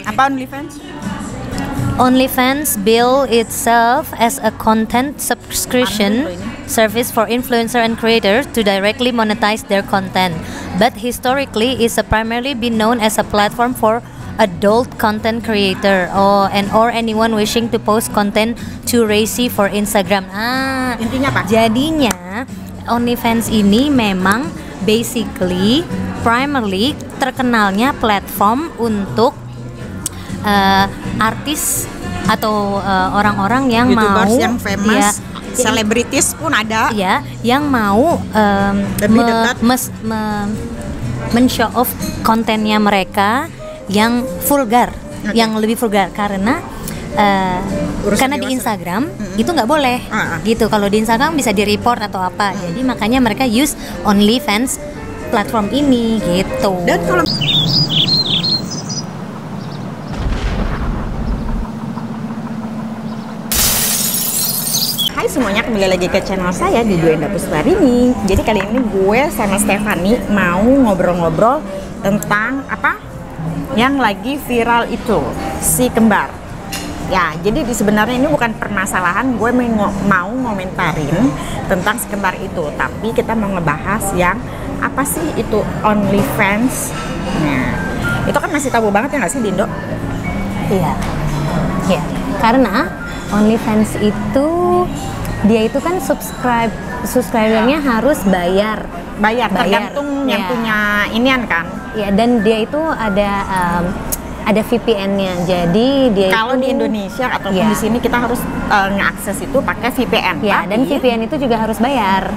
Apa OnlyFans? OnlyFans bill itself as a content subscription service for influencer and creators to directly monetize their content, but historically is primarily been known as a platform for adult content creator or anyone wishing to post content too racy for Instagram. Intinya apa? Jadinya OnlyFans ini memang basically primarily terkenalnya platform untuk artis atau orang-orang yang YouTubers mau yang famous, selebritis pun ada. Ya, yang mau lebih dekat men-show off kontennya mereka yang vulgar, yang lebih vulgar karena di Instagram itu nggak boleh gitu. Kalau di Instagram bisa di report atau apa. Jadi makanya mereka use OnlyFans platform ini gitu. Dan kalau Hai semuanya, kembali lagi ke channel saya di Duenda Pusparini. Jadi kali ini gue sama Stephanie mau ngobrol-ngobrol tentang apa yang lagi viral itu, si kembar. Ya, jadi sebenarnya ini bukan permasalahan gue mau ngomentarin tentang si kembar itu, tapi kita mau ngebahas yang apa sih itu OnlyFans. Nah, itu kan masih tabu banget ya nggak sih di Indo? Iya, karena OnlyFans itu dia itu kan subscribernya harus bayar, tergantung yang punya inian kan. Ya, dan dia itu ada VPN-nya. Jadi dia kalau di Indonesia ataupun di sini kita harus ngeakses itu pakai VPN. Ya, dan VPN itu juga harus bayar.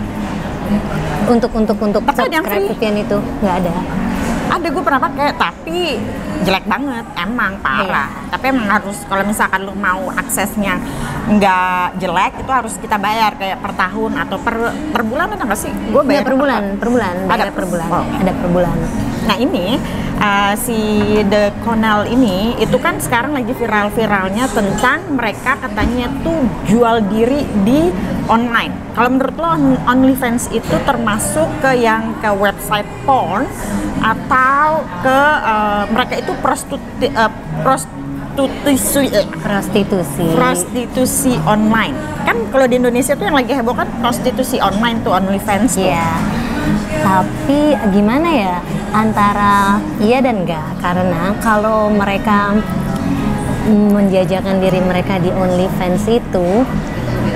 Untuk subscribe VPN itu nggak ada. Ada, gue pernah pakai, tapi jelek banget, emang parah. Tapi emang harus, kalau misalkan lu mau aksesnya nggak jelek, itu harus kita bayar kayak per tahun atau per bulan, ada nggak sih? Gue bayar per bulan, ada per bulan. Ada per bulan. Nah ini si The Connell ini itu kan sekarang lagi viral-viralnya tentang mereka katanya tuh jual diri di online. Kalau menurut lo OnlyFans itu termasuk ke website porn atau ke mereka itu prostitusi online? Kan kalau di Indonesia tuh yang lagi heboh kan prostitusi online tuh OnlyFans tuh. Iya. Tapi gimana ya, antara iya dan enggak, karena kalau mereka menjajakan diri mereka di OnlyFans itu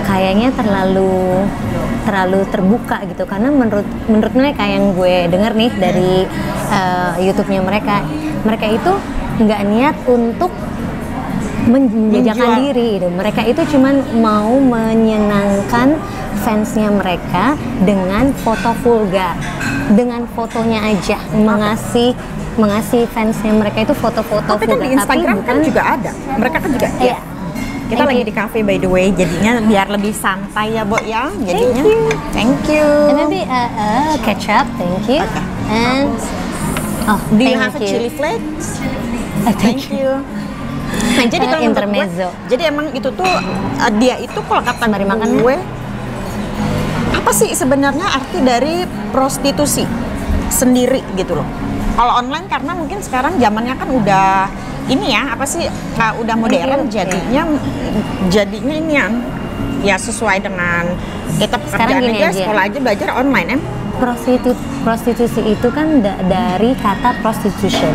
kayaknya terlalu terbuka gitu, karena menurut mereka yang gue denger nih dari YouTube-nya mereka itu nggak niat untuk menjajakan diri gitu. Mereka itu cuman mau menyenangkan fansnya mereka dengan foto vulgar, dengan fotonya aja mengasih fansnya mereka itu foto-foto vulgar. Tapi kan di Instagram kan juga ada, mereka kan juga ya. Kita lagi di cafe by the way, jadinya biar lebih santai ya, Bo ya. Jadinya thank you. And maybe ketchup, thank you. Okay. And do you have a chili flakes? Thank you. Nah, jadi kalau intermezzo. Jadi emang itu tuh dia itu kalau kata gue apa sih sebenarnya arti dari prostitusi sendiri gitu loh. Kalau online karena mungkin sekarang zamannya kan udah ini ya, apa sih, udah modern, jadinya ini ya sesuai dengan kita pekerjaan aja, sekolah aja belajar online ya. Prostitusi itu kan dari kata prostitution.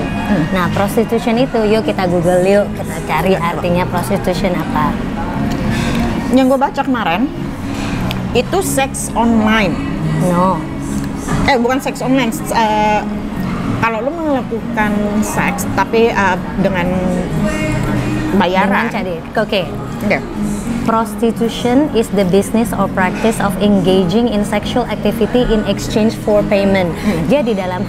Nah, prostitution itu, yuk kita Google, yuk kita cari artinya prostitution apa. Yang gue baca kemarin itu seks online. No. Bukan seks online. Kalau lu melakukan seks tapi dengan bayaran. Oke. Prostitution is the business or practice of engaging in sexual activity in exchange for payment. Jadi dalam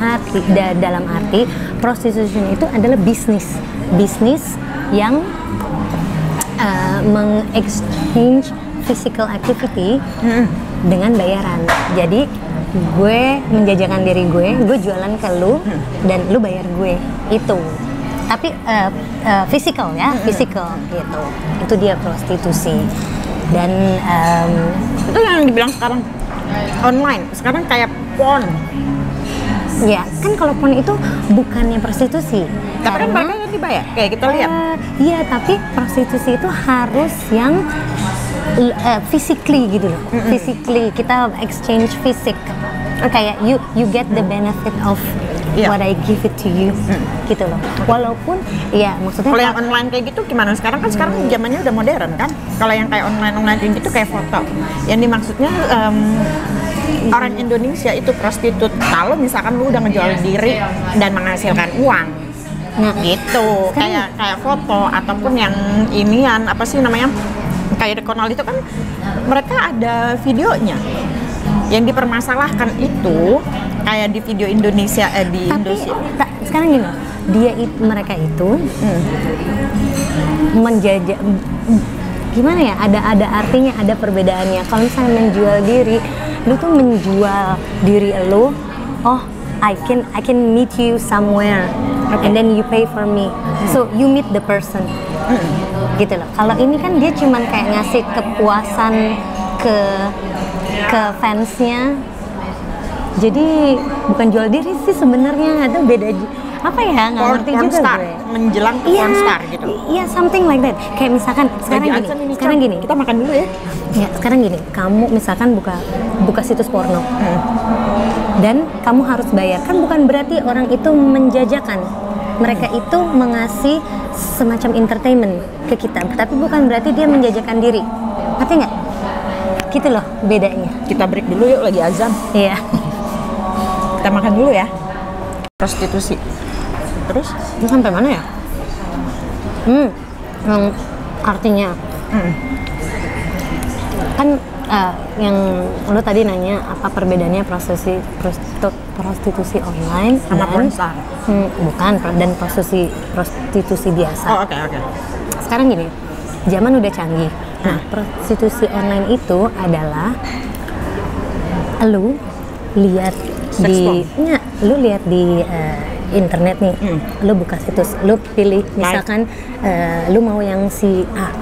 arti prostitution itu adalah bisnis yang mengexchange physical activity dengan bayaran. Jadi gue menjajakan diri gue jualan ke lu dan lu bayar gue itu. Tapi physical ya, physical gitu. Itu dia prostitusi. Dan itu yang dibilang sekarang online. Sekarang kayak porn. Ya, kan kalau porn itu bukannya prostitusi. Tapi kan mereka yang dibayar, kayak kita lihat. Iya, tapi prostitusi itu harus yang physically gitu loh. Physically kita exchange fisik. Kayak you get the benefit of what I give it to you, gitu loh. Walaupun ya maksudnya kalau yang online kayak gitu gimana? Sekarang zamannya udah modern kan. Kalau yang kayak online kayak gitu kayak foto. Yang dimaksudnya orang Indonesia itu prostitut kalau misalkan lu udah ngejual diri dan menghasilkan uang. Nah, gitu. Kayak foto ataupun yang inian apa sih namanya? Kayak Dekonal itu kan mereka ada videonya. Yang dipermasalahkan itu kayak di video Indonesia di Indonesia. Sekarang gini, mereka itu menjajah gimana ya? Ada artinya, ada perbedaannya. Kalau misalnya menjual diri, lu tuh menjual diri lu. Oh, I can meet you somewhere, and then you pay for me. So you meet the person. Gitu loh. Kalau ini kan dia cuman kayak ngasih kepuasan ke fansnya. Jadi bukan jual diri sih sebenarnya, ada beda apa ya, nggak ngerti juga star, gue. menjelang porn star gitu. Iya, something like that. Kayak misalkan sekarang gini. Kita makan dulu ya. Ya, sekarang gini. Kamu misalkan buka situs porno. Dan kamu harus bayar. Kan bukan berarti orang itu menjajakan. Mereka itu mengasih semacam entertainment ke kita, tapi bukan berarti dia menjajakan diri. Ngerti nggak? Gitu loh bedanya. Kita break dulu yuk, lagi azan. Iya. Kita makan dulu ya. Prostitusi. Terus? Ini sampai mana ya? Yang artinya. Kan yang lu tadi nanya apa perbedaannya prostitusi online sama porn star? Bukan, dan prostitusi biasa. Oh, oke. Sekarang gini, zaman udah canggih. Nah, prostitusi online itu adalah lu lihat di internet nih, lu buka situs, lu pilih misalkan lu mau yang si A.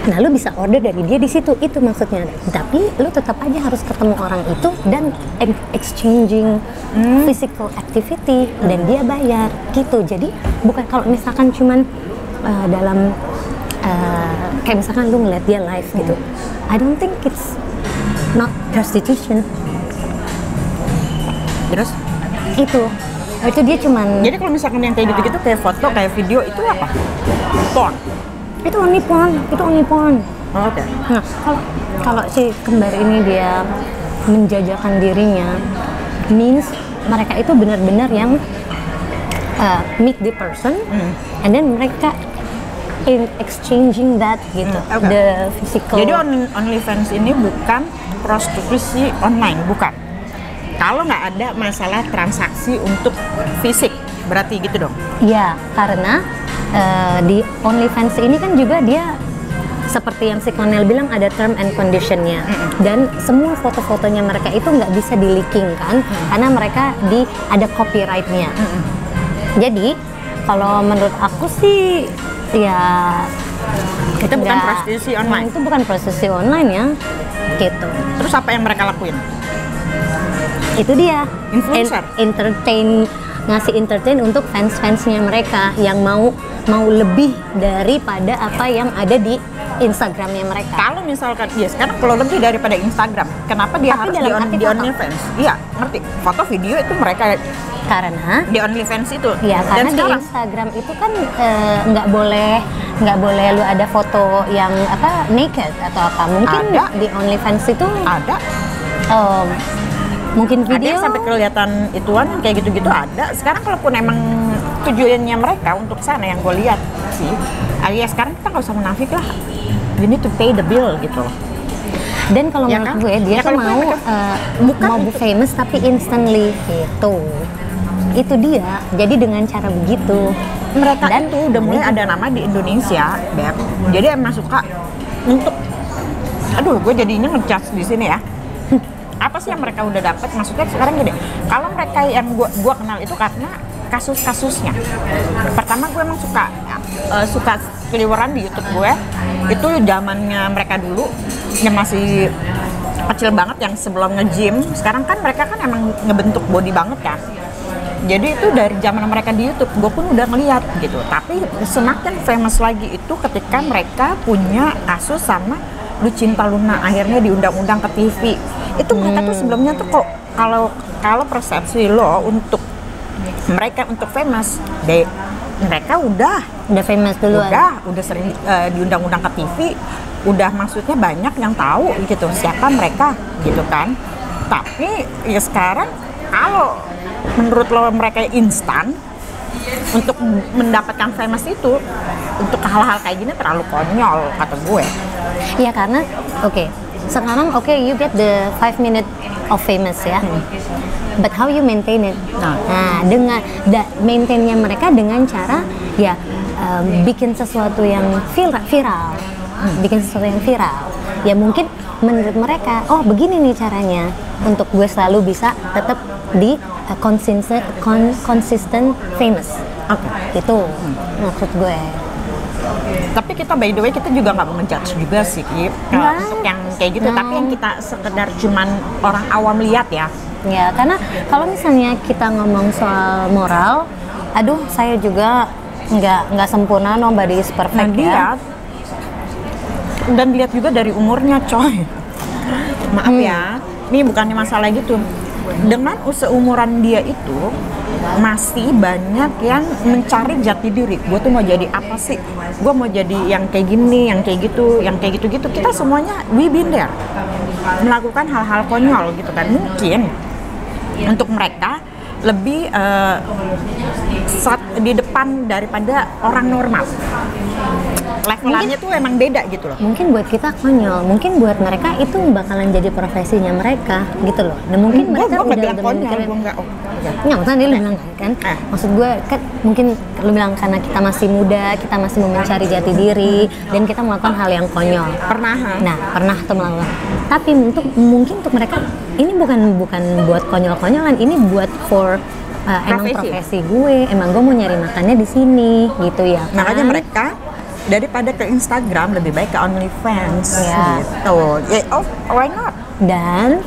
Nah, lu bisa order dari dia di situ, itu maksudnya. Tapi lu tetap aja harus ketemu orang itu dan exchanging physical activity dan dia bayar gitu. Jadi bukan kalau misalkan cuman dalam kayak misalkan lu ngeliat dia live gitu. I don't think it's not prostitution. Terus? Itu dia cuman. Jadi kalau misalkan yang kayak gitu-gitu kayak foto, kayak video itu apa? Porn. Itu only porn. Oh, oke. Nah, kalau si kembar ini dia menjajakan dirinya, means mereka itu benar-benar yang meet the person, and then mereka in exchanging that gitu, the physical. Jadi OnlyFans ini bukan prostitusi online, bukan. Kalau nggak ada masalah transaksi untuk fisik, berarti gitu dong? Iya, karena di OnlyFans ini kan juga dia seperti yang si Cornel bilang ada term and conditionnya, dan semua foto-fotonya mereka itu nggak bisa di-leaking kan, karena mereka ada copyrightnya. Jadi kalau menurut aku sih ya itu bukan prostitusi online. Itu bukan prostitusi online ya, gitu. Terus apa yang mereka lakuin? Itu dia influencer, ngasih entertain untuk fans-fansnya mereka yang mau lebih daripada apa yang ada di Instagramnya mereka. Kalau misalkan, sekarang kalau lebih daripada Instagram, kenapa dia harus di OnlyFans? Iya, ngerti. Foto video itu mereka karena di OnlyFans itu. Iya, karena di Instagram itu kan nggak boleh lu ada foto yang naked atau apa. Mungkin ada. Di OnlyFans itu ada. Mungkin video. Ada yang sampai kelihatan ituan kayak gitu-gitu ada. Sekarang kalaupun emang tujuannya mereka untuk sana yang gue lihat sih, sekarang kita nggak usah menafik lah. You need to pay the bill gitu loh. Dan kalau menurut gue dia tuh mau famous tapi instantly gitu. Itu dia. Jadi dengan cara begitu mereka dan tuh udah mulai ada nama di Indonesia, Beb. Jadi emang suka untuk gue jadinya ngecas di sini ya. Apa sih yang mereka udah dapat? Maksudnya sekarang gini, kalau mereka yang gua kenal itu karena kasus-kasusnya. Pertama gue emang suka keliweran di YouTube gue. Itu zamannya mereka dulu yang masih kecil banget yang sebelum nge-gym, sekarang kan mereka kan emang ngebentuk body banget kan. Jadi itu dari zaman mereka di YouTube, gue pun udah ngeliat gitu. Tapi semakin famous lagi itu ketika mereka punya kasus sama Lucinta Luna, akhirnya diundang-undang ke TV. Itu mereka tuh sebelumnya tuh kok kalau persepsi lo untuk mereka untuk famous, mereka udah famous duluan. Udah sering diundang-undang ke TV, udah maksudnya banyak yang tahu gitu siapa mereka gitu kan. Tapi ya sekarang kalau menurut lo mereka instan untuk mendapatkan famous itu, untuk hal-hal kayak gini terlalu konyol kata gue. Ya karena sekarang you get the 5 minute of famous ya. But how you maintain it? Nah, dengan maintainnya mereka dengan cara ya bikin sesuatu yang viral. Bikin sesuatu yang viral. Ya mungkin menurut mereka, oh begini nih caranya untuk gue selalu bisa tetap di consistent famous. Itu maksud gue. Tapi kita by the way kita juga nggak mau ngejudge juga sih untuk yang kayak gitu. Tapi yang kita sekedar cuman orang awam lihat ya. Ya karena kalau misalnya kita ngomong soal moral, aduh saya juga nggak sempurna, nobody is perfect ya. Dan lihat juga dari umurnya coy. Maaf ya, ini bukannya masalah gitu. Dengan seumuran dia itu masih banyak yang mencari jati diri. Gue tuh mau jadi apa sih? Gue mau jadi yang kayak gini, yang kayak gitu, yang kayak gitu-gitu. Kita semuanya we been there, melakukan hal-hal konyol gitu kan. Mungkin untuk mereka lebih di depan daripada orang normal. Levelannya tuh emang beda gitu loh. Mungkin buat kita konyol, mungkin buat mereka itu bakalan jadi profesinya mereka gitu loh. Dan mungkin mereka udah mikirin. Nggak, maksudnya dia lu bilang kan, maksud gue kan mungkin lu bilang karena kita masih muda, kita masih mau mencari jati diri dan kita melakukan hal yang konyol. Pernah tuh melakukan. Tapi mungkin untuk mereka ini bukan buat konyol-konyolan, ini buat emang profesi gue, emang gue mau nyari makannya di sini gitu ya. Kan? Makanya mereka daripada ke Instagram lebih baik ke OnlyFans gitu. Why not? Dan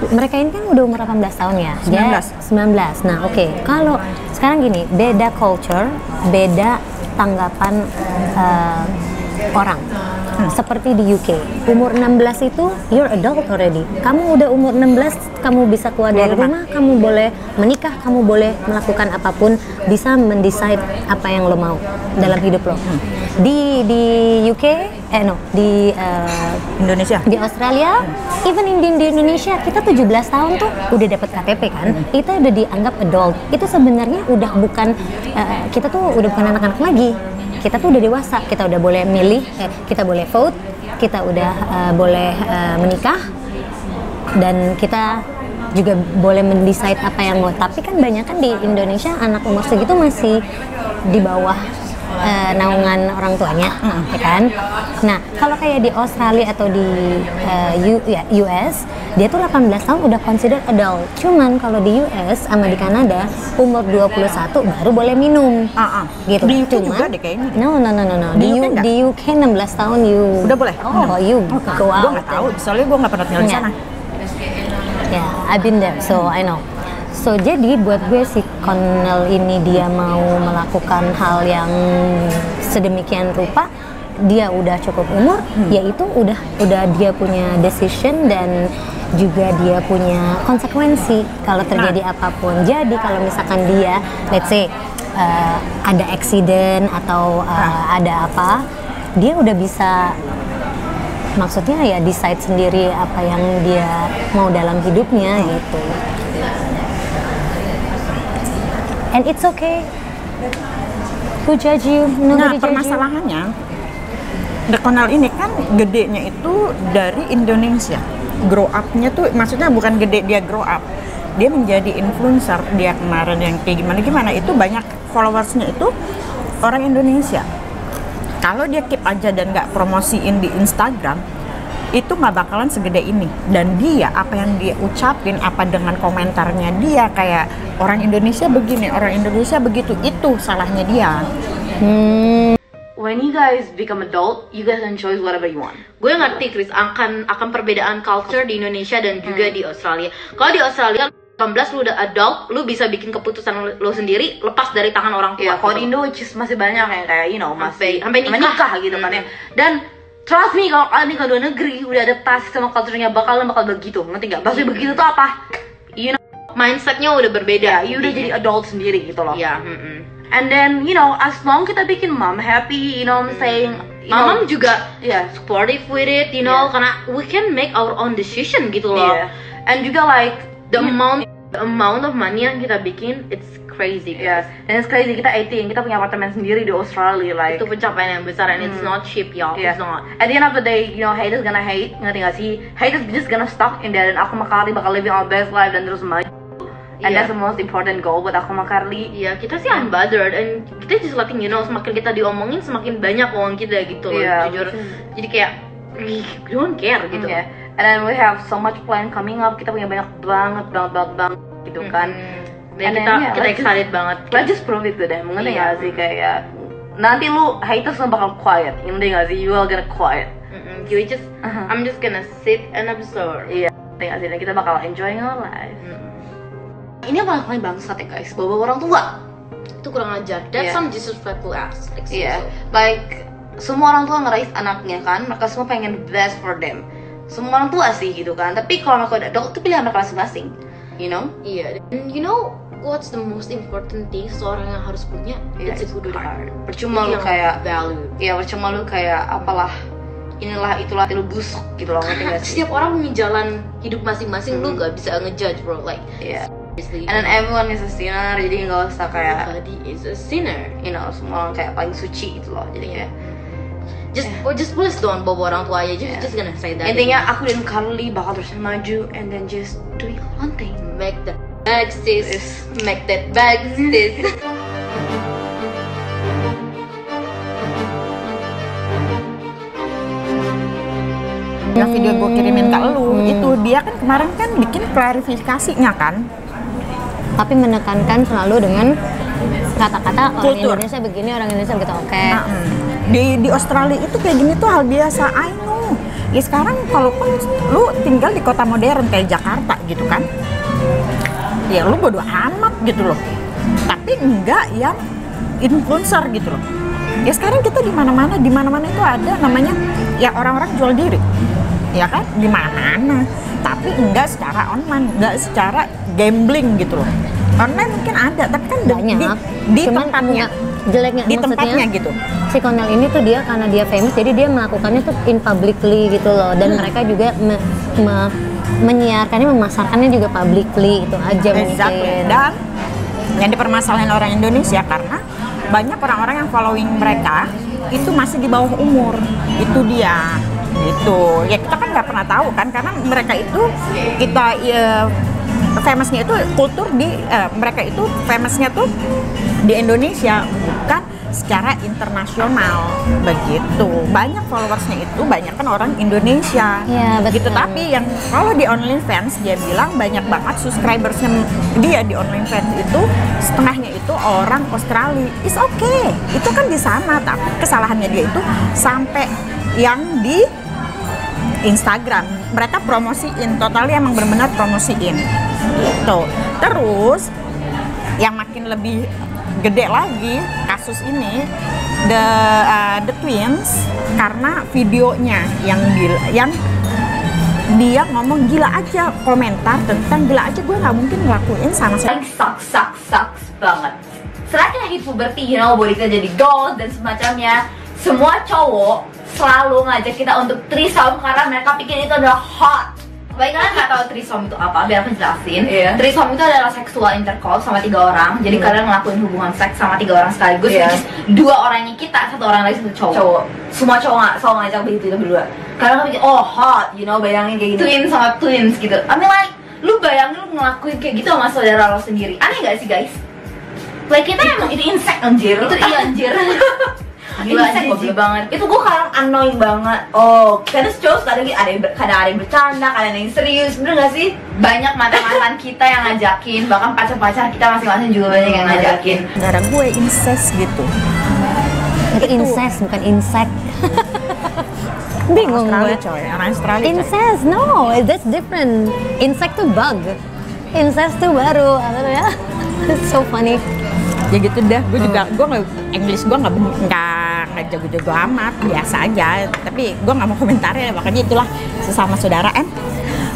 mereka ini kan udah umur 18 tahun ya. 19. Nah, kalau sekarang gini, beda culture, beda tanggapan orang. Seperti di UK, umur 16 itu you're adult already. Kamu udah umur 16, kamu bisa keluar dari rumah, kamu boleh menikah, kamu boleh melakukan apapun, bisa mendecide apa yang lo mau dalam hidup lo. Di UK, di Indonesia, di Australia, even di Indonesia kita 17 tahun tuh udah dapat KTP kan, itu udah dianggap adult. Itu sebenarnya udah bukan kita tuh udah bukan anak-anak lagi. Kita tuh udah dewasa, kita udah boleh milih, kita boleh vote, kita udah boleh menikah, dan kita juga boleh mendecide apa yang mau. Tapi kan banyak kan di Indonesia anak umur segitu masih di bawah naungan orang tuanya, ya kan? Nah, kalau kayak di Australia atau di US, dia tuh 18 tahun udah consider adult. Cuman kalau di US sama di Kanada, umur 21 baru boleh minum. Gitu. Di UK juga deh kayaknya. No. Di UK 16 tahun udah boleh. You go out. Gue nggak tahu, soalnya gue nggak pernah tinggal di sana. I've been there, so I know. So jadi buat gue si Connell ini dia mau melakukan hal yang sedemikian rupa, dia udah cukup umur, yaitu udah dia punya decision dan juga dia punya konsekuensi kalau terjadi apapun. Jadi kalau misalkan dia, let's say ada accident atau ada apa, dia udah bisa, maksudnya ya decide sendiri apa yang dia mau dalam hidupnya gitu. And it's okay. Who judge you? Nobody judge you. Permasalahannya, The Connell ini kan gedenya itu dari Indonesia. Grow up-nya tuh, maksudnya bukan gede dia grow up. Dia menjadi influencer. Dia kemarin yang kayak gimana itu banyak followersnya itu orang Indonesia. Kalau dia keep aja dan nggak promosiin di Instagram, itu nggak bakalan segede ini. Dan dia, apa yang dia ucapin, apa dengan komentarnya dia kayak orang Indonesia begini, orang Indonesia begitu, itu salahnya dia. when you guys become adult, you guys can choose whatever you want. Gue ngerti Chris akan perbedaan culture di Indonesia dan juga di Australia. Kalau di Australia 18 lu udah adult, lu bisa bikin keputusan lu sendiri lepas dari tangan orang tua. Iya, kalau di Indo masih banyak yang kayak masih sampai nikah gitu kan ya. Dan trust me, kalau kalian nikah luar negeri udah adaptasi sama culture-nya bakal begitu, ngerti nggak? Pasti begitu tuh apa? Mindsetnya udah berbeda. You udah jadi adult sendiri gitu loh. Iya. And then as long kita bikin mom happy, I'm saying, Mom juga supportive with it, karena we can make our own decision gitu loh. And juga like the amount of money yang kita bikin, it's crazy. And it's crazy, kita 18, kita punya apartemen sendiri di Australia, like itu pencapaian yang besar, and it's not cheap, y'all. It's not. At the end of the day, haters gonna hate, ngerti gak sih? Haters just gonna stuck in there, dan aku sama Carly bakal living our best life dan terus maju. And that's the most important goal buat aku sama Carly. Iya, kita sih unbothered, and kita just letting semakin kita diomongin semakin banyak uang kita gitu loh, jujur. Jadi kayak we don't care gitu. And then we have so much plan coming up. Kita punya banyak banget gitu kan. Dan kita excited banget. Let's just prove it to them. Ngerti gak sih, kayak nanti lu haters bakal quiet. Ngerti gak sih, you are gonna quiet. I'm just gonna sit and observe. Iya, ngerti gak sih, dan kita bakal enjoying our life. Ini yang paling bangsat ya guys, bawa orang tua itu kurang ajar. That's some disrespectful acts. Like semua orang tua ngerais anaknya kan, mereka semua pengen the best for them. Semua orang tua sih gitu kan, tapi kalau mereka udah adult itu pilihan mereka masing-masing, Iya, and what's the most important thing seorang yang harus punya? It's a good heart. Percuma lu kayak value. Iya, percuma lu kayak apalah, itulah lu busuk gitu loh, ngerti gak sih? Setiap orang punya jalan hidup masing-masing, lu gak bisa ngejudge bro, like and then everyone is a sinner, jadi nggak usah kayak everybody is a sinner, semua orang kayak paling suci gitu loh, jadi kayak just please don't bawa orang tua aja, just gonna say that. Intinya aku dan Carly bakal terus maju, and then just doing one thing, make that bag sis, make that bag sis. Yang video gue kirimin ke lu itu dia kan kemarin kan bikin klarifikasinya kan, tapi menekankan selalu dengan kata-kata orang Indonesia begini, orang Indonesia begitu. Di Australia itu kayak gini tuh hal biasa, I know. Ya sekarang kalaupun lu tinggal di kota modern kayak Jakarta gitu kan, ya lu bodo amat gitu loh. Tapi enggak yang influencer gitu loh. Ya sekarang kita di mana-mana itu ada namanya ya orang-orang jual diri, ya kan, di mana-mana. Tapi enggak secara online, enggak secara gambling gitu loh. Online mungkin ada, tapi kan banyak di tempatnya, jeleknya di tempatnya gitu. Si Cornell ini tuh dia karena dia famous, jadi dia melakukannya tuh in publicly gitu loh, dan mereka juga menyiarkannya, memasarkannya juga publicly, itu aja mungkin. Dan yang dipermasalahin orang Indonesia karena banyak orang-orang yang following mereka itu masih di bawah umur, itu dia gitu. Ya kita kan nggak pernah tahu kan, karena mereka itu famousnya itu kultur di mereka itu famousnya tuh di Indonesia, bukan secara internasional begitu. Banyak followersnya itu banyak kan orang Indonesia, gitu. Tapi yang kalau di OnlyFans dia bilang banyak banget subscribersnya dia di OnlyFans itu setengahnya itu orang Australia. It's okay, itu kan di sana. Tapi kesalahannya dia itu sampai yang di Instagram mereka promosiin, totalnya emang benar-benar promosiin gitu. Terus yang makin lebih gede lagi kasus ini the twins, karena videonya yang dia ngomong gila aja, komentar tentang gila aja gue nggak mungkin ngelakuin sama saya. Sucks banget. Selain hit puberty, body kita jadi gold dan semacamnya, semua cowok selalu ngajak kita untuk threesome karena mereka pikir itu adalah hot. Baik, kalian nggak tahu threesome itu apa? Biar aku jelasin. Threesome itu adalah seksual intercourse sama 3 orang. Jadi kalian ngelakuin hubungan seks sama 3 orang sekaligus. Which is 2 orangnya kita, 1 orang lagi 1 cowok. Semua cowok nggak selalu ngajak begitu itu berdua. Karena mereka pikir oh hot, bayangin kayak gitu. Twins sama twins gitu. I mean like, lu bayangin lu ngelakuin kayak gitu sama saudara lo sendiri. Aneh nggak sih guys? Like kita emang itu insect anjir. Itu iya anjir. Gila jijik banget. Itu gue kadang annoying banget. Kadang cowok kadang ada yang bercanda, kadang ada yang serius. Bener gak sih? Banyak mantan-mantan kita yang ngajakin, bahkan pacar-pacar kita masing-masing juga banyak yang ngajakin. Gara gue incest gitu. Itu incest bukan insect. Bingung Australia gue. coy, orang Australia coy. Incest, no, that's different. Insect tuh bug. Incest tuh baru, apa tuh ya? It's so funny. Ya gitu dah, gue juga, gue nggak, English gue nggak jago-jago amat, biasa aja. Tapi gue nggak mau komentar ya, makanya itulah sesama saudara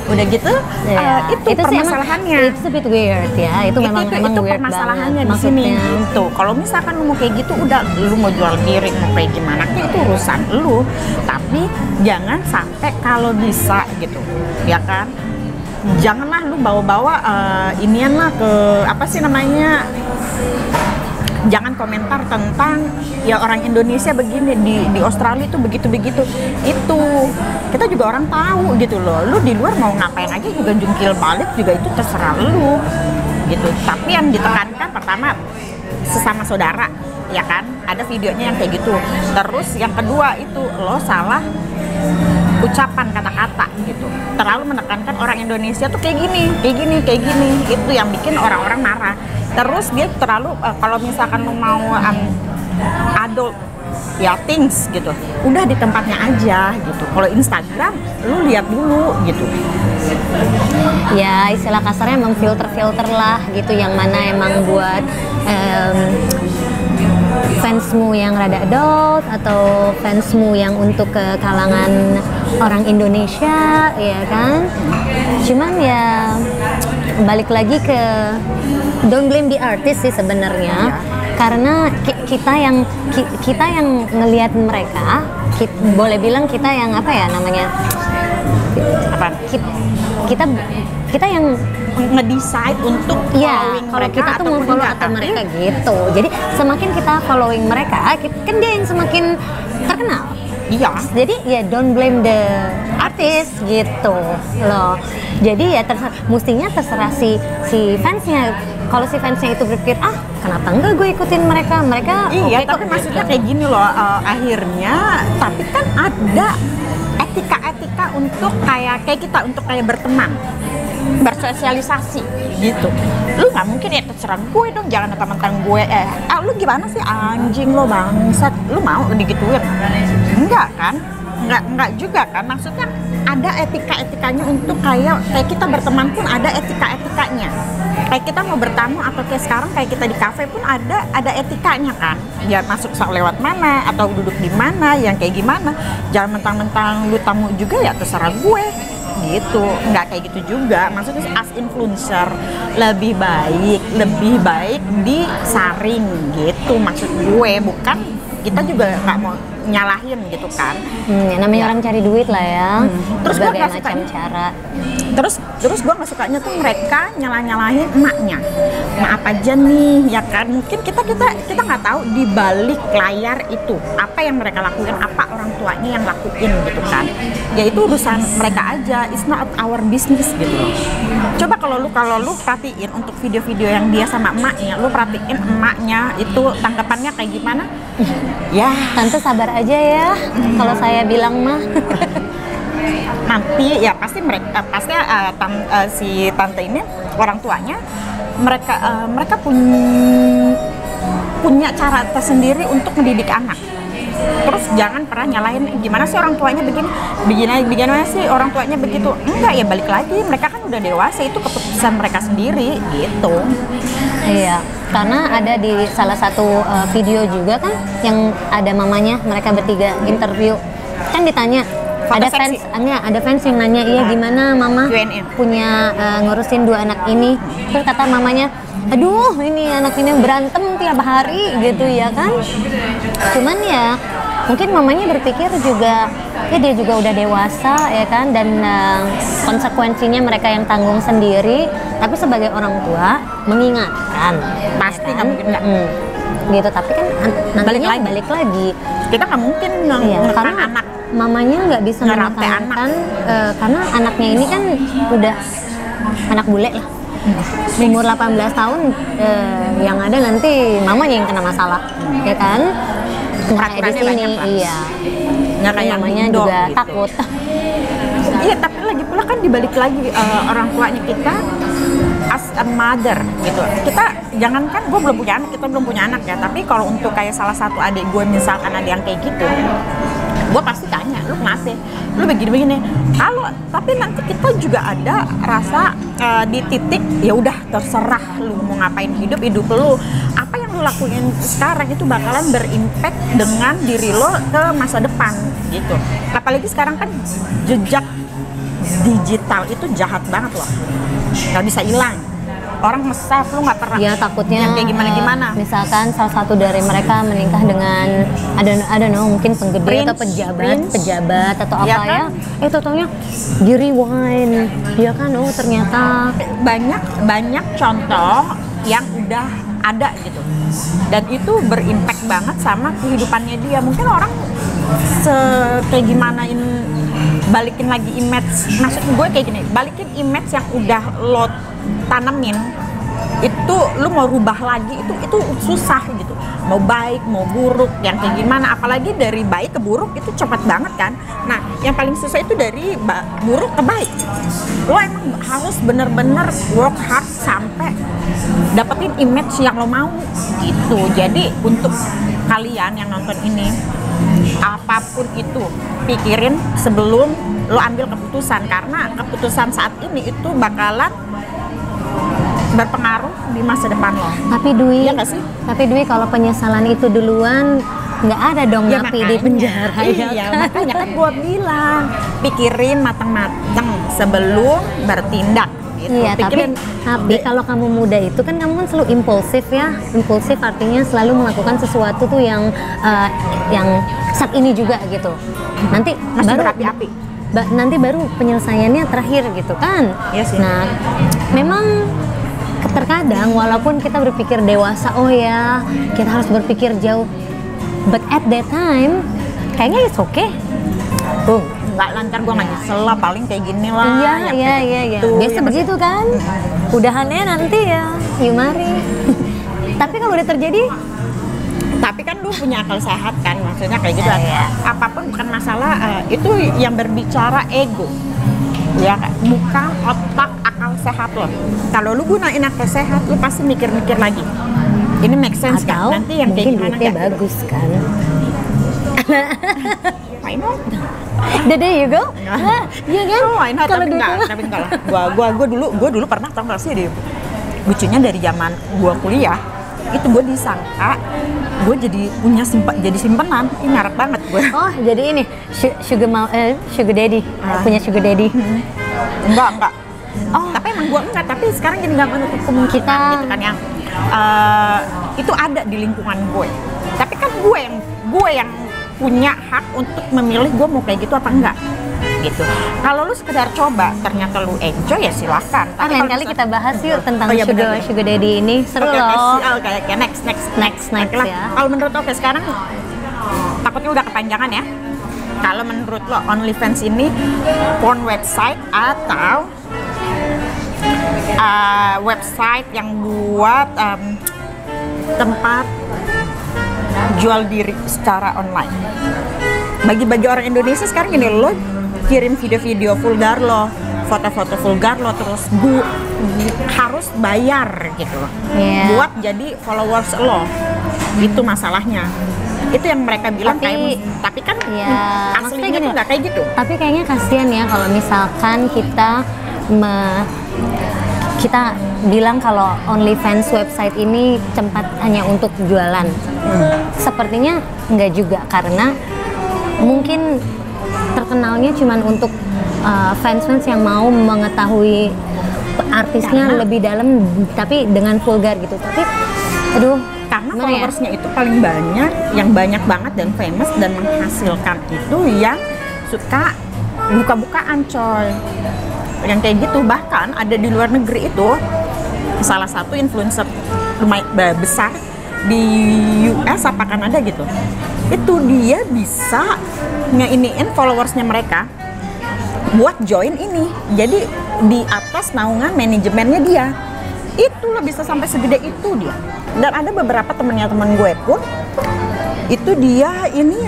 udah gitu, Ya, itu sih emang- permasalahannya. It's a bit weird ya, itu memang itu weird permasalahannya banget. di sini. Maksudnya, Gitu. Kalau misalkan lu mau kayak gitu, udah lu mau jual diri mau kayak gimana, itu urusan lu. Tapi jangan sampai kalau bisa gitu, ya kan? Janganlah lu bawa-bawa inian lah ke apa sih namanya? Jangan komentar tentang ya orang Indonesia begini di Australia itu begitu-begitu. Itu kita juga orang tahu gitu loh. Lu di luar mau ngapain aja juga jungkil balik juga itu terserah lu gitu. Tapi yang ditekankan pertama sesama saudara, ya kan? Ada videonya yang kayak gitu. Terus yang kedua itu lo salah ucapan kata-kata gitu. Terlalu menekankan orang Indonesia tuh kayak gini, kayak gini, kayak gini. Itu yang bikin orang-orang marah. Terus dia terlalu kalau misalkan lu mau adult ya things gitu, udah di tempatnya aja gitu. Kalau Instagram lu lihat dulu gitu. ya istilah kasarnya emang filter lah gitu, yang mana emang buat fansmu yang rada adult atau fansmu yang untuk ke kalangan orang Indonesia, ya kan? Cuman ya balik lagi ke don't blame the artist sih sebenarnya, karena kita yang ngelihat mereka, boleh bilang kita yang apa ya namanya? Apaan? Kita yang Ngedesain untuk ya, following kalau mereka kita tuh mau ataupun follow enggak, atau kan? mereka gitu. Jadi semakin kita following mereka, kan dia yang semakin terkenal. Iya. Jadi ya don't blame the artist gitu loh. Jadi ya mestinya terserah si fansnya. Kalau si fansnya itu berpikir kenapa enggak gue ikutin mereka? Iya, oke tapi kok, maksudnya gitu. kayak gini loh, akhirnya, tapi kan ada etika untuk kayak kita untuk kayak berteman, bersosialisasi gitu. Lu nggak mungkin ya terserah gue dong, jangan mentang-mentang gue lu gimana sih anjing lo bangsat, lu mau digituin? Enggak kan? Enggak juga kan, maksudnya ada etikanya untuk kayak kita berteman pun ada etikanya. Kayak kita mau bertamu atau kayak sekarang kayak kita di kafe pun ada etikanya kan. Ya masuk lewat mana atau duduk di mana, yang kayak gimana. Jangan mentang-mentang lu tamu juga ya terserah gue gitu. Nggak kayak gitu juga. Maksudnya as influencer lebih baik disaring gitu maksud gue, bukan kita juga nggak mau nyalahin gitu kan. Namanya orang cari duit lah ya. Terus gue berbagai nggak macam suka cara. Terus gue nggak sukanya tuh mereka nyalahin emaknya. Maaf aja nih ya kan, mungkin kita nggak tahu di balik layar itu apa yang mereka lakuin, apa orang tuanya yang lakuin gitu kan. Ya itu urusan mereka aja, it's not our business gitu loh. Coba kalau lu perhatiin untuk video-video yang dia sama emaknya, lu perhatiin emaknya itu tanggapannya kayak gimana? Ya Tante sabar aja ya. Kalau saya bilang mah. nanti ya pasti si tante ini orang tuanya mereka punya cara tersendiri untuk mendidik anak. Terus jangan pernah nyalahin gimana sih orang tuanya begini sih orang tuanya begitu. Enggak, ya balik lagi mereka kan udah dewasa, itu keputusan mereka sendiri gitu. Iya, karena ada di salah satu video juga kan yang ada mamanya, mereka bertiga interview. Kan ditanya, Foto ada seksi. fans yang nanya, iya gimana mama Q&A. punya ngurusin dua anak ini. Terus kata mamanya, aduh ini anak ini berantem tiap hari gitu ya kan. Cuman ya mungkin mamanya berpikir juga ya dia juga udah dewasa ya kan, dan konsekuensinya mereka yang tanggung sendiri. Tapi sebagai orang tua mengingatkan Pasti ya nggak mungkin nggak. gitu. Tapi kan nantinya balik lagi. Kita nggak mungkin Iya, menekan karena anak. mamanya nggak bisa Ngerantai menekan karena anaknya ini kan udah anak bule lah, umur 18 tahun, yang ada nanti mamanya yang kena masalah, ya kan? Nggak kayak di Peraturannya sini, banyak, Pak. iya. Nggak kayak Mamanya Indo, juga gitu. takut. Iya, tapi lagi pula kan dibalik lagi orang tuanya kita as a mother gitu. Kita jangankan gue belum punya anak, kita belum punya anak ya, tapi kalau untuk kayak salah satu adik gue misalkan ada yang kayak gitu, gue pasti tanya, lu kenapa? Lu begini-begini. Kalau tapi nanti kita juga ada rasa di titik ya udah terserah lu mau ngapain hidup lu. Apa yang lu lakuin sekarang itu bakalan berimpact dengan diri lo ke masa depan gitu. Apalagi sekarang kan jejak digital itu jahat banget loh, nggak bisa hilang. Orang nge-save lu nggak pernah. Ya takutnya yang kayak gimana. Misalkan salah satu dari mereka menikah dengan ada mungkin penggede atau pejabat atau apa kan? ya. Totalnya di rewind. Ya kan, oh ternyata banyak contoh yang udah ada gitu. Dan itu berimpact banget sama kehidupannya dia. Mungkin orang kayak gimanain balikin lagi image, maksud gue kayak gini, balikin image yang udah lo tanemin itu lu mau rubah lagi itu susah gitu, mau baik mau buruk yang kayak gimana, apalagi dari baik ke buruk itu cepat banget kan. Nah yang paling susah itu dari buruk ke baik, lo emang harus bener-bener work hard sampai dapetin image yang lo mau gitu. Jadi untuk kalian yang nonton ini, apapun itu pikirin sebelum lo ambil keputusan, karena keputusan saat ini itu bakalan berpengaruh di masa depan lo. Tapi Dwi, ya nggak sih? Tapi Dwi, kalau penyesalan itu duluan nggak ada dong ya, napi di penjara. Iya, makanya kan gue bilang pikirin matang-matang sebelum bertindak. Gitu. Iya, tapi kalau kamu muda itu kan kamu kan selalu impulsif ya. Impulsif artinya selalu melakukan sesuatu tuh yang saat ini juga gitu. Nanti masih baru berapi-api. Nanti baru penyelesaiannya terakhir gitu kan. Iya sih. Nah, memang terkadang walaupun kita berpikir dewasa, oh ya kita harus berpikir jauh, but at that time kayaknya it's okay. Nggak lancar, gue nggak nyesel lah, paling kayak gini lah. Iya. Biasa ya, begitu kan. Udahannya nanti ya, you marry. Tapi kalau udah terjadi, tapi kan lu punya akal sehat kan, maksudnya kayak gitu. Apapun bukan masalah, itu yang berbicara ego. Ya kan, bukan otak akal sehat lo. Kalau lu gunain akal sehat, lu pasti mikir-mikir lagi. Ini make sense atau kan? Nanti yang kayak gimana duitnya bagus kan? Why not? There you go. Iya kan? Why not? Kalau tapi enggak lah. Gua dulu pernah tau gak sih lucunya dari zaman gua kuliah itu gue disangka gue jadi simpenan. Ini ngarep banget gue. Oh, jadi ini sugar daddy. Punya sugar daddy. Enggak. Oh, tapi emang gue enggak, tapi sekarang jadi nggak menutup kemungkinan gitu kan yang itu ada di lingkungan gue. Tapi kan gue yang punya hak untuk memilih gue mau kayak gitu apa enggak gitu. Kalau lu sekedar coba ternyata lu enjoy ya silahkan. Tapi lain kali kita bahas yuk tentang sugar daddy ini, seru loh. Kayak next ya. Kalau menurut oke sekarang takutnya udah kepanjangan ya. Kalau menurut lo OnlyFans ini porn website atau website yang buat tempat jual diri secara online. Bagi orang Indonesia sekarang gini, lo kirim video-video vulgar lo, foto-foto vulgar lo, terus harus bayar gitu loh, buat jadi followers lo. Itu masalahnya. Itu yang mereka bilang tapi kan aslinya tuh nggak kayak gitu. Tapi kayaknya kasihan ya kalau misalkan kita bilang kalau OnlyFans website ini tempat hanya untuk jualan. Sepertinya enggak juga, karena mungkin terkenalnya cuman untuk fans-fans yang mau mengetahui artisnya lebih dalam, tapi dengan vulgar gitu. Tapi karena followersnya itu paling banyak, yang banyak banget dan famous dan menghasilkan itu yang suka buka-bukaan coy, yang kayak gitu. Bahkan ada di luar negeri itu salah satu influencer lumayan besar di US apa Kanada gitu, itu dia bisa ngeiniin followersnya mereka buat join ini. Jadi di atas naungan manajemennya dia, itu lo bisa sampai segede itu dia. Dan ada beberapa temen gue pun itu dia ini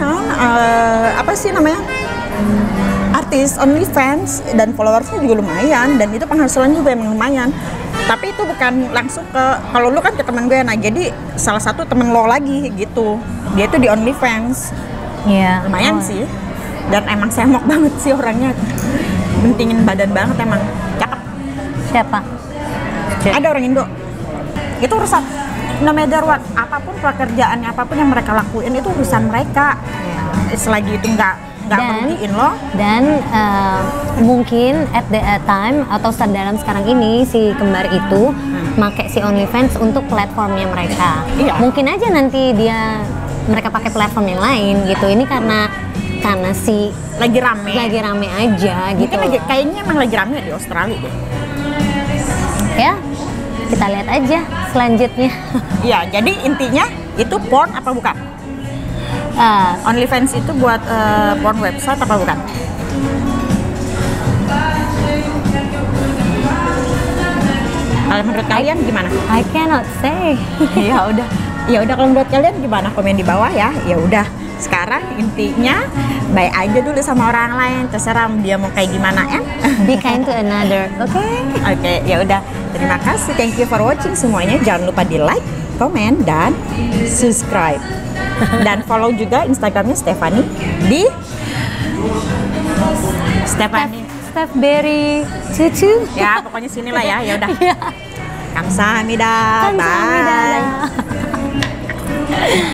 apa sih namanya, artis OnlyFans, dan followersnya juga lumayan, dan itu penghasilannya juga emang lumayan. Tapi itu bukan langsung ke, kalau lu kan ke temen gue, nah jadi salah satu temen lo lagi gitu. Dia tuh di OnlyFans. Iya. Lumayan Oh. sih. Dan emang semok banget sih orangnya. Bentingin badan banget emang. Cakep. Siapa? Ada orang Indo. Itu urusan, no matter what, apapun pekerjaannya, apapun yang mereka lakuin itu urusan mereka. Selagi itu nggak Dan- merugiin lo. Dan mungkin at the time atau dalam sekarang ini si kembar itu make si OnlyFans untuk platformnya mereka. Iya. Mungkin aja nanti mereka pakai platform yang lain gitu. Ini karena si Lagi rame. lagi rame aja gitu. Mungkin lagi, kayaknya emang lagi rame di Australia deh. Ya, kita lihat aja selanjutnya. Iya, jadi intinya itu porn apa bukan? OnlyFans itu buat porn website apa bukan? Kalau menurut kalian gimana? I cannot say. Ya udah kalau menurut kalian gimana, komen di bawah ya. Ya udah, sekarang intinya baik aja dulu sama orang lain, terserah dia mau kayak gimana ya. Be kind to another, oke? Oke, ya udah. Terima kasih, thank you for watching semuanya. Jangan lupa di like, komen, dan subscribe. Dan follow juga Instagramnya Stephanie di Stephanie. Steph Berry Cucu. Ya, pokoknya sinilah ya. Ya udah. Iya. Kamsahamnida. Kamsahamnida. Bye.